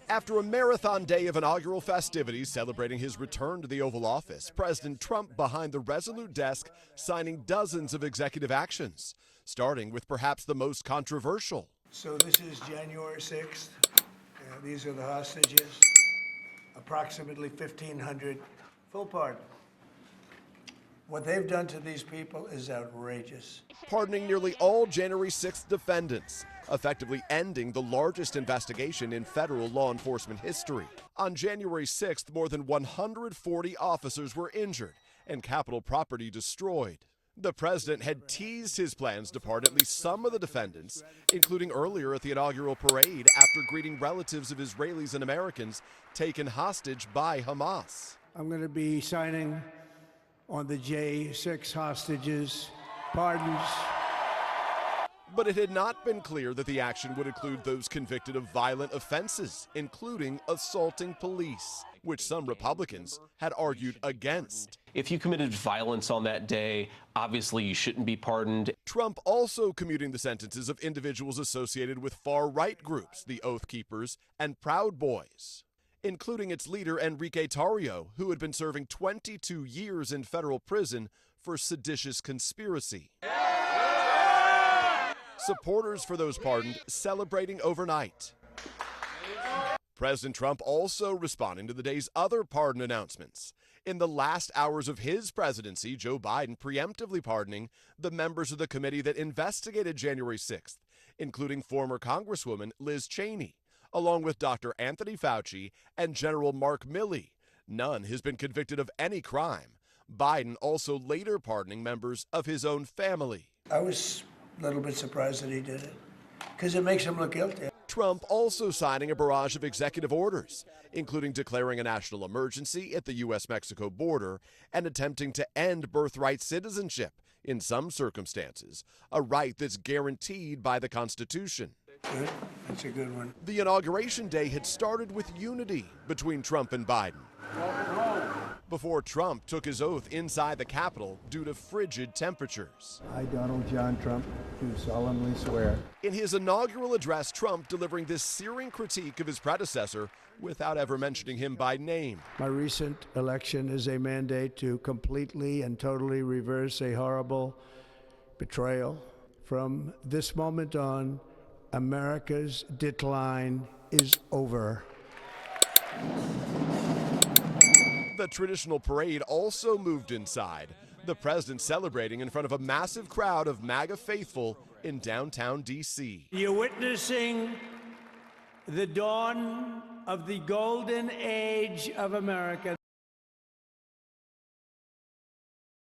After a marathon day of inaugural festivities celebrating his return to the Oval Office, President Trump behind the resolute desk signing dozens of executive actions, starting with perhaps the most controversial. So this is January 6th. These are the hostages, approximately 1,500, full pardon. What they've done to these people is outrageous. Pardoning nearly all January 6th defendants, effectively ending the largest investigation in federal law enforcement history. On January 6th, more than 140 officers were injured and Capitol property destroyed. The president had teased his plans to pardon at least some of the defendants, including earlier at the inaugural parade after greeting relatives of Israelis and Americans taken hostage by Hamas. I'm going to be signing on the J6 hostages, pardons. But it had not been clear that the action would include those convicted of violent offenses, including assaulting police, which some Republicans had argued against. If you committed violence on that day, obviously you shouldn't be pardoned. Trump also commuting the sentences of individuals associated with far-right groups, the Oath Keepers and Proud Boys, including its leader Enrique Tarrio, who had been serving 22 years in federal prison for seditious conspiracy. Supporters for those pardoned celebrating overnight. President Trump also responding to the day's other pardon announcements. In the last hours of his presidency, Joe Biden preemptively pardoning the members of the committee that investigated January 6th, including former Congresswoman Liz Cheney, along with Dr. Anthony Fauci and General Mark Milley. None has been convicted of any crime. Biden also later pardoning members of his own family. I was a little bit surprised that he did it, because it makes him look guilty. Trump also signing a barrage of executive orders, including declaring a national emergency at the U.S.-Mexico border and attempting to end birthright citizenship in some circumstances, a right that's guaranteed by the Constitution. Good. That's a good one. The inauguration day had started with unity between Trump and Biden, before Trump took his oath inside the Capitol due to frigid temperatures. I, Donald John Trump, do solemnly swear. In his inaugural address, Trump delivering this searing critique of his predecessor without ever mentioning him by name. My recent election is a mandate to completely and totally reverse a horrible betrayal. From this moment on, America's decline is over. The traditional parade also moved inside, the president celebrating in front of a massive crowd of MAGA faithful in downtown D.C. You're witnessing the dawn of the golden age of America.